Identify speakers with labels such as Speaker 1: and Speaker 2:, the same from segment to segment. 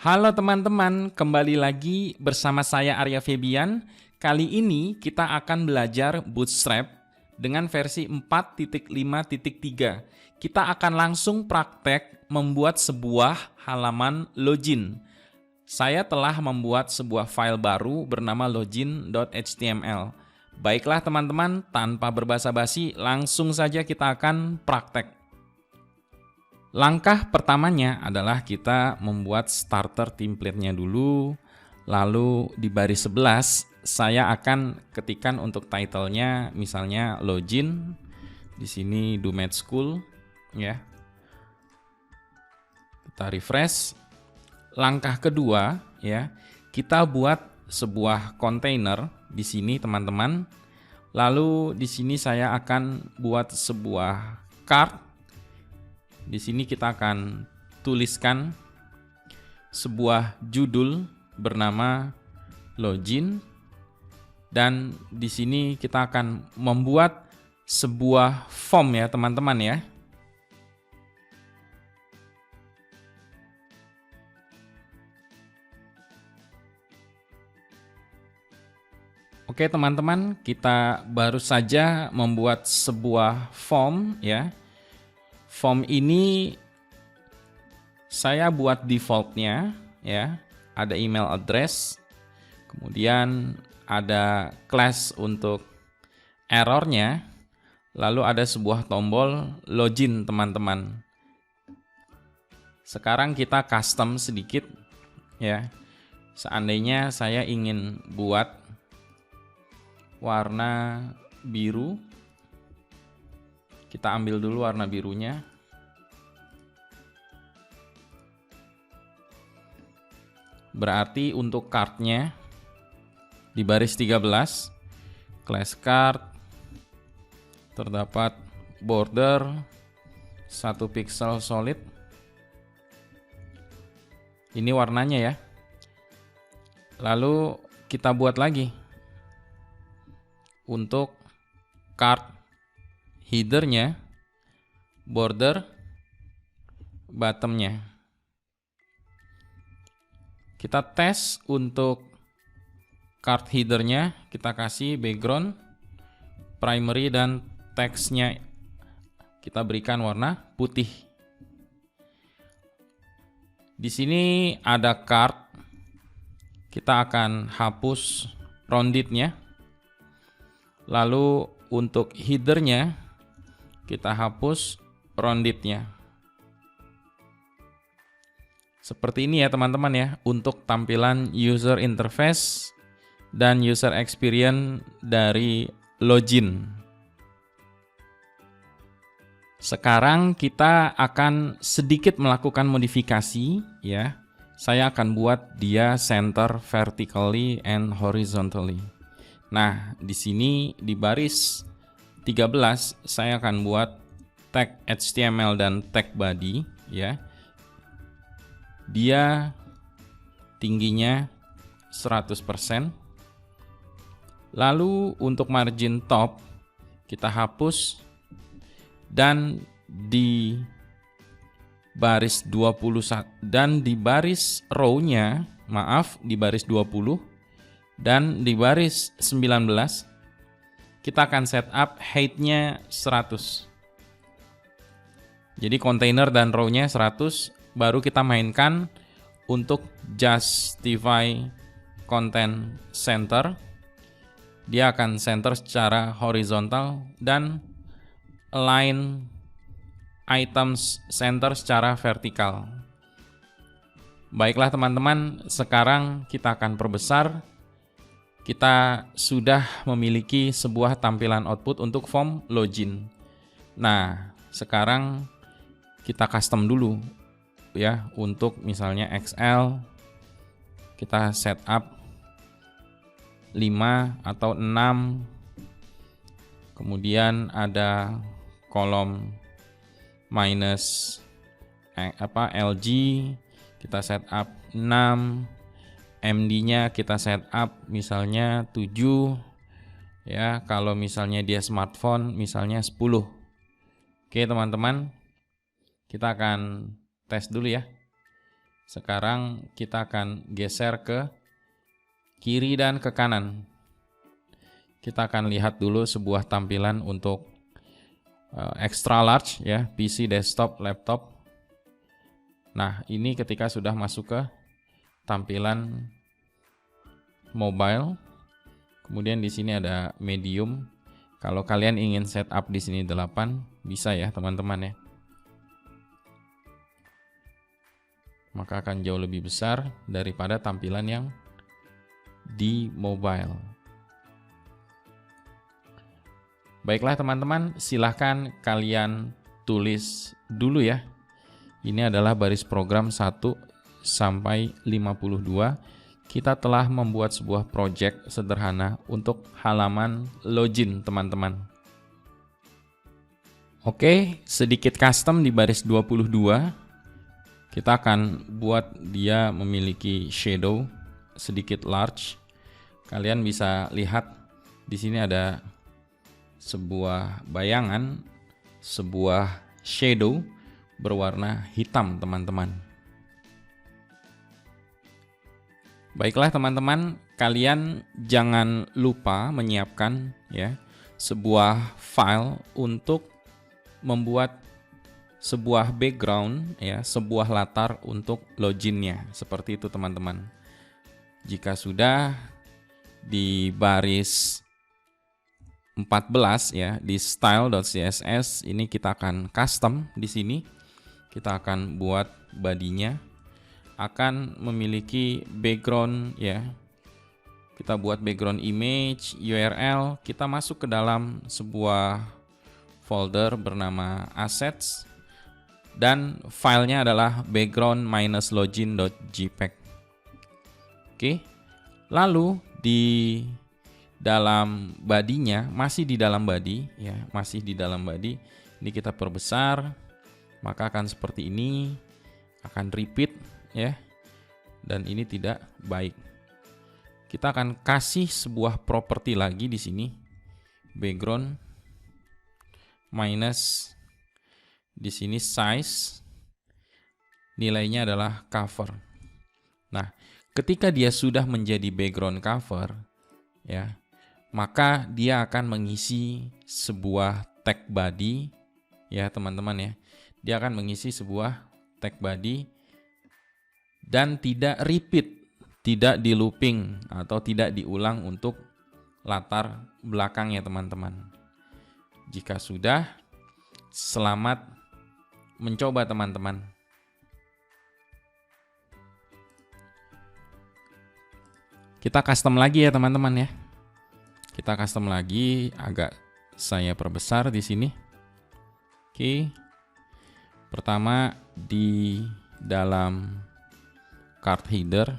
Speaker 1: Halo teman-teman, kembali lagi bersama saya Arya Febian. Kali ini kita akan belajar Bootstrap dengan versi 4.5.3. Kita akan langsung praktek membuat sebuah halaman login. Saya telah membuat sebuah file baru bernama login.html. Baiklah teman-teman, tanpa berbasa-basi, langsung saja kita akan praktek. Langkah pertamanya adalah kita membuat starter template-nya dulu. Lalu di baris 11 saya akan ketikkan untuk title-nya misalnya login. Di sini do med school ya. Kita refresh. Langkah kedua ya, kita buat sebuah container di sini teman-teman. Lalu di sini saya akan buat sebuah card. Di sini kita akan tuliskan sebuah judul bernama login, dan di sini kita akan membuat sebuah form ya teman-teman ya. Oke teman-teman, kita baru saja membuat sebuah form ya. Form ini saya buat defaultnya ya, ada email address, kemudian ada class untuk errornya, lalu ada sebuah tombol login teman-teman. Sekarang kita custom sedikit ya. Seandainya saya ingin buat warna biru, kita ambil dulu warna birunya. Berarti untuk cardnya di baris 13, class card, terdapat border 1 pixel solid. Ini warnanya ya. Lalu kita buat lagi untuk card headernya, border bottomnya. Kita tes untuk card headernya, kita kasih background, primary, dan teksnya kita berikan warna putih. Di sini ada card, kita akan hapus roundednya. Lalu untuk headernya kita hapus roundednya. Seperti ini ya teman-teman ya, untuk tampilan user interface dan user experience dari login. Sekarang kita akan sedikit melakukan modifikasi ya. Saya akan buat dia center vertically and horizontally. Nah, di sini di baris 13 saya akan buat tag HTML dan tag body ya. Dia tingginya 100%. Lalu untuk margin top kita hapus, dan di baris 21 dan di baris row-nya, maaf, di baris 20 dan di baris 19 kita akan setup height-nya 100. Jadi container dan row-nya 100, baru kita mainkan untuk justify content center. Dia akan center secara horizontal dan align items center secara vertikal. Baiklah teman-teman, sekarang kita akan perbesar. Kita sudah memiliki sebuah tampilan output untuk form login. Nah, sekarang kita custom dulu ya, untuk misalnya XL kita setup 5 atau 6. Kemudian ada kolom minus LG, kita setup 6. MD-nya kita setup misalnya 7 ya, kalau misalnya dia smartphone misalnya 10. Oke teman-teman, kita akan tes dulu ya. Sekarang kita akan geser ke kiri dan ke kanan. Kita akan lihat dulu sebuah tampilan untuk extra large ya, PC, desktop, laptop. Nah, ini ketika sudah masuk ke tampilan mobile. Kemudian di sini ada medium. Kalau kalian ingin setup di sini 8, bisa ya teman-teman ya. Maka akan jauh lebih besar daripada tampilan yang di mobile. Baiklah teman-teman, silahkan kalian tulis dulu ya. Ini adalah baris program 1 sampai 52. Kita telah membuat sebuah project sederhana untuk halaman login teman-teman. Oke, sedikit custom di baris 22. Kita akan buat dia memiliki shadow sedikit large. Kalian bisa lihat di sini ada sebuah bayangan, sebuah shadow berwarna hitam teman-teman. Baiklah teman-teman, kalian jangan lupa menyiapkan ya sebuah file untuk membuat sebuah background ya, sebuah latar untuk loginnya. Seperti itu teman-teman. Jika sudah di baris 14 ya, di style.css ini kita akan custom di sini. Kita akan buat bodinya, akan memiliki background ya. Kita buat background image, URL, kita masuk ke dalam sebuah folder bernama assets dan filenya adalah background-login.jpg. Oke. Lalu di dalam bodinya, masih di dalam body ya, masih di dalam body. Ini kita perbesar, maka akan seperti ini, akan repeat ya, dan ini tidak baik. Kita akan kasih sebuah properti lagi di sini, background minus di sini size, nilainya adalah cover. Nah, ketika dia sudah menjadi background cover ya, maka dia akan mengisi sebuah tag body ya teman-teman ya. Dia akan mengisi sebuah tag body dan tidak repeat, tidak di looping atau tidak diulang untuk latar belakangnya teman-teman. Jika sudah, selamat mencoba teman-teman. Kita custom lagi ya teman-teman ya. Kita custom lagi, agak saya perbesar di sini. Oke. Pertama di dalam card header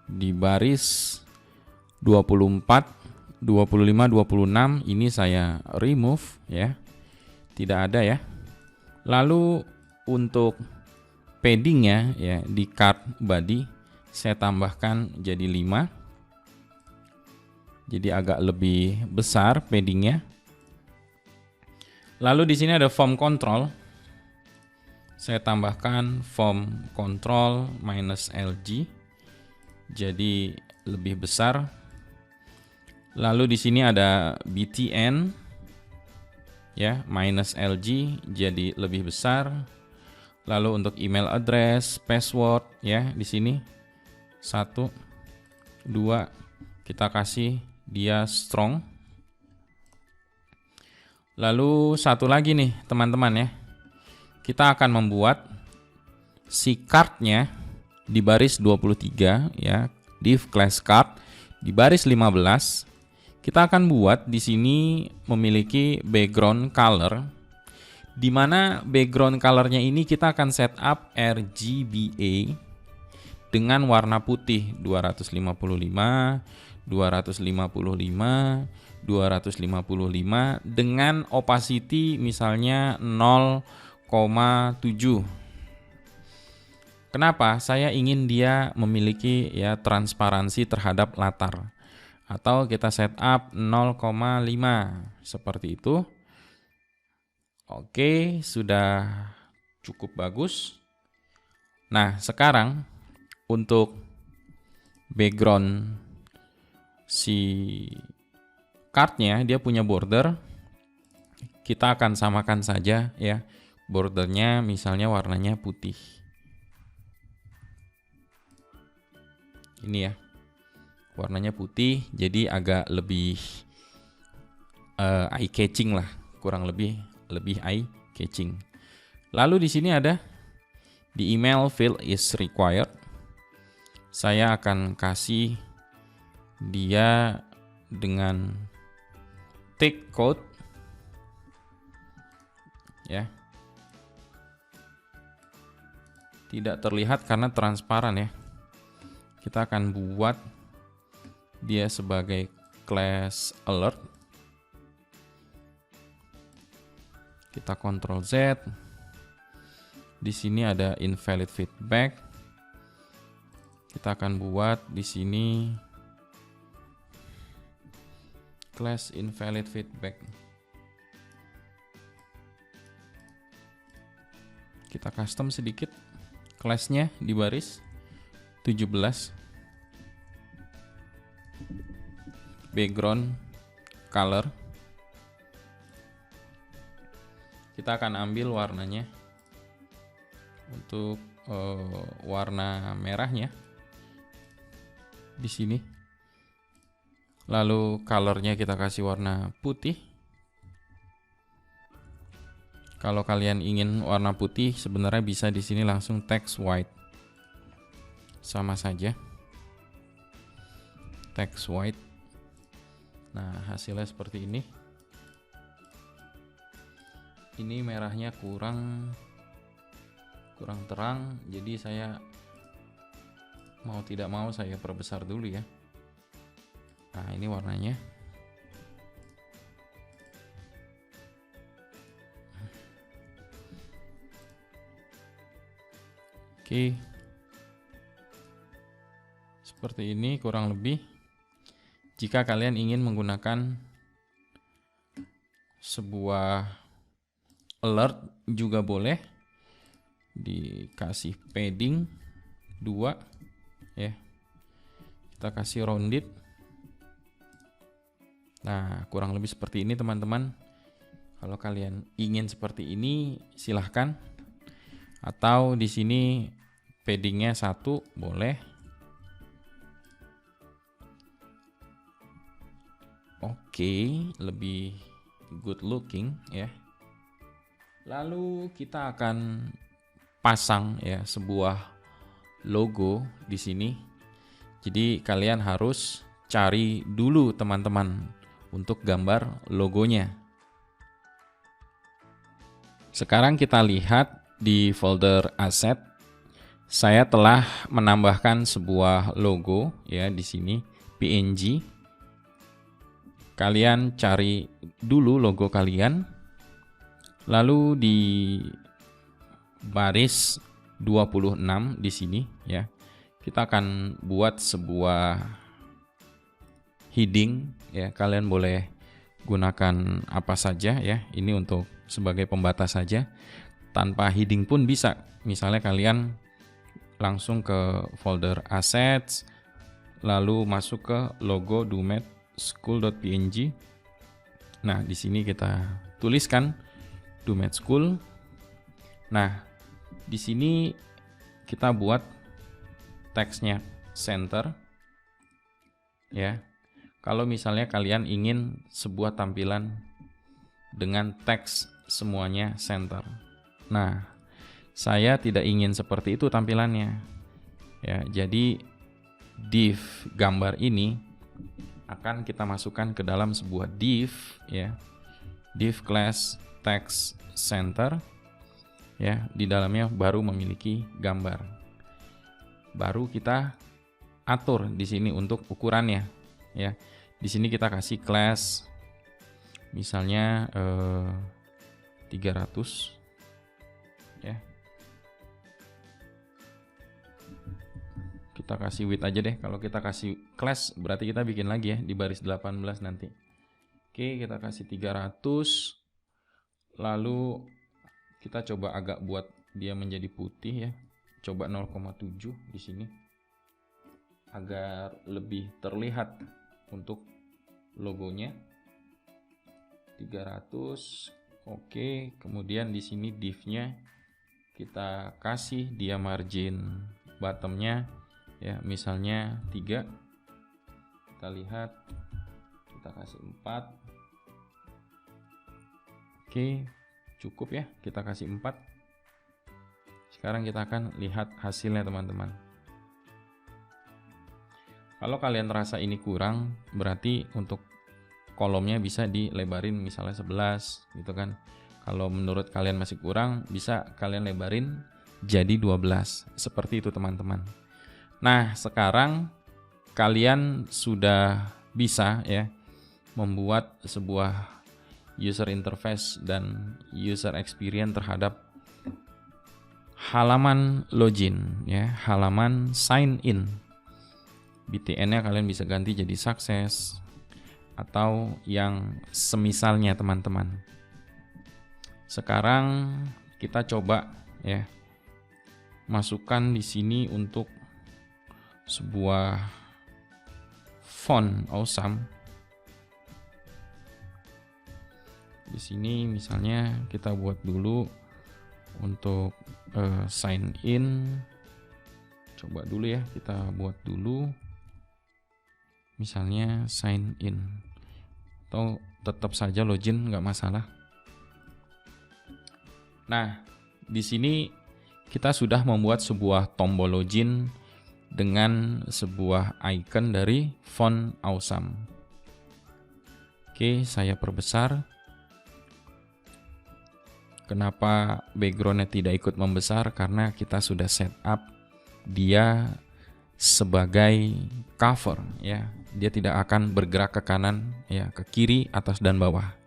Speaker 1: di baris 24, 25, 26 ini saya remove ya. Tidak ada ya. Lalu untuk paddingnya ya di card body saya tambahkan jadi 5. Jadi agak lebih besar paddingnya. Lalu di sini ada form control. Saya tambahkan form control -LG. Jadi lebih besar. Lalu di sini ada btn ya, -LG jadi lebih besar. Lalu untuk email address, password ya di sini 1, 2 kita kasih dia strong. Lalu satu lagi nih teman-teman ya. Kita akan membuat si cardnya di baris 23 ya, div class card di baris 15. Kita akan buat di sini memiliki background color, di mana background colornya ini kita akan setup RGBA dengan warna putih 255, 255, 255 dengan opacity misalnya 0,7. Kenapa? Saya ingin dia memiliki ya transparansi terhadap latar. Atau kita setup 0,5 seperti itu. Oke, sudah cukup bagus. Nah, sekarang untuk background si cardnya, dia punya border. Kita akan samakan saja ya. Bordernya misalnya warnanya putih. Ini ya. Warnanya putih, jadi agak lebih eye catching lah. Kurang lebih eye catching. Lalu di sini ada di email field is required. Saya akan kasih dia dengan take code ya. Tidak terlihat karena transparan ya. Kita akan buat dia sebagai class alert. Kita Ctrl Z. Di sini ada invalid feedback. Kita akan buat di sini class invalid feedback. Kita custom sedikit class-nya di baris 17. Background color. Kita akan ambil warnanya untuk warna merahnya di sini. Lalu colornya kita kasih warna putih. Kalau kalian ingin warna putih, sebenarnya bisa di sini langsung text white. Sama saja. Text white. Nah, hasilnya seperti ini. Ini merahnya kurang terang, jadi saya mau tidak mau saya perbesar dulu ya. Nah, ini warnanya. Oke. Seperti ini kurang lebih. Jika kalian ingin menggunakan sebuah alert juga boleh. Dikasih padding 2 ya. Kita kasih rounded. Nah, kurang lebih seperti ini teman-teman. Kalau kalian ingin seperti ini silahkan. Atau di sini paddingnya 1 boleh. Oke, lebih good looking ya. Lalu kita akan pasang ya sebuah logo di sini. Jadi kalian harus cari dulu teman-teman untuk gambar logonya. Sekarang kita lihat di folder asset. Saya telah menambahkan sebuah logo ya di sini PNG. Kalian cari dulu logo kalian. Lalu di baris 26 di sini ya. Kita akan buat sebuah heading ya. Kalian boleh gunakan apa saja ya. Ini untuk sebagai pembatas saja. Tanpa heading pun bisa. Misalnya kalian langsung ke folder assets, lalu masuk ke logo Dumet School.png. Nah, di sini kita tuliskan Dumet School. Nah, di sini kita buat teksnya center. Ya. Kalau misalnya kalian ingin sebuah tampilan dengan teks semuanya center. Nah, saya tidak ingin seperti itu tampilannya. Ya, jadi div gambar ini akan kita masukkan ke dalam sebuah div ya. Div class text center ya, di dalamnya baru memiliki gambar. Baru kita atur di sini untuk ukurannya ya. Di sini kita kasih class misalnya 300 ya. Kita kasih width aja deh. Kalau kita kasih class berarti kita bikin lagi ya di baris 18 nanti. Oke, kita kasih 300. Lalu kita coba agak buat dia menjadi putih ya. coba 0,7 di sini agar lebih terlihat untuk logonya. 300. Oke, kemudian di sini div-nya kita kasih dia margin bottom-nya ya, misalnya 3. Kita lihat, kita kasih 4. Oke, cukup ya, kita kasih 4. Sekarang kita akan lihat hasilnya teman-teman. Kalau kalian terasa ini kurang, berarti untuk kolomnya bisa dilebarin misalnya 11 gitu kan. Kalau menurut kalian masih kurang, bisa kalian lebarin jadi 12. Seperti itu teman-teman. Nah, sekarang kalian sudah bisa ya membuat sebuah user interface dan user experience terhadap halaman login ya, halaman sign in. BTN-nya kalian bisa ganti jadi sukses atau yang semisalnya teman-teman. Sekarang kita coba ya masukkan di sini untuk sebuah font awesome. Di sini misalnya kita buat dulu untuk sign in. Coba dulu ya, kita buat dulu misalnya sign in, atau tetap saja login, nggak masalah. Nah, di sini kita sudah membuat sebuah tombol login dengan sebuah icon dari font awesome. Oke, saya perbesar. Kenapa backgroundnya tidak ikut membesar? Karena kita sudah setup dia sebagai cover ya. Dia tidak akan bergerak ke kanan ya, ke kiri, atas dan bawah.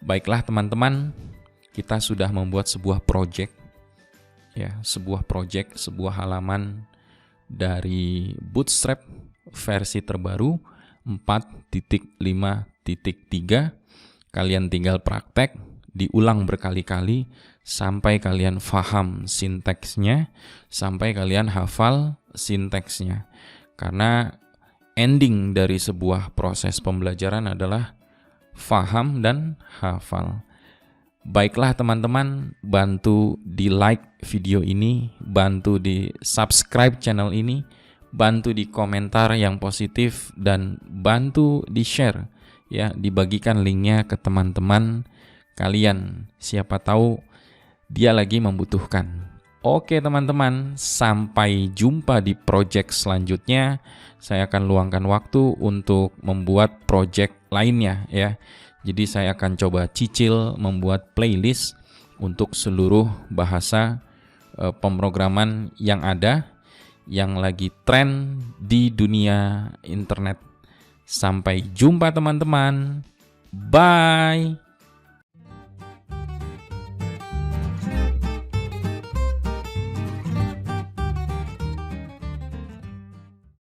Speaker 1: Baiklah teman-teman, kita sudah membuat sebuah project ya, sebuah halaman dari Bootstrap versi terbaru 4.5.3. Kalian tinggal praktek, diulang berkali-kali sampai kalian paham sinteksnya, sampai kalian hafal sinteksnya. Karena ending dari sebuah proses pembelajaran adalah faham dan hafal. Baiklah teman-teman, bantu di like video ini, bantu di subscribe channel ini, bantu di komentar yang positif, dan bantu di share ya, dibagikan linknya ke teman-teman kalian. Siapa tahu dia lagi membutuhkan. Oke teman-teman, sampai jumpa di project selanjutnya. Saya akan luangkan waktu untuk membuat project lainnya ya. Jadi saya akan coba cicil membuat playlist untuk seluruh bahasa pemrograman yang ada, yang lagi tren di dunia internet. Sampai jumpa teman-teman. Bye.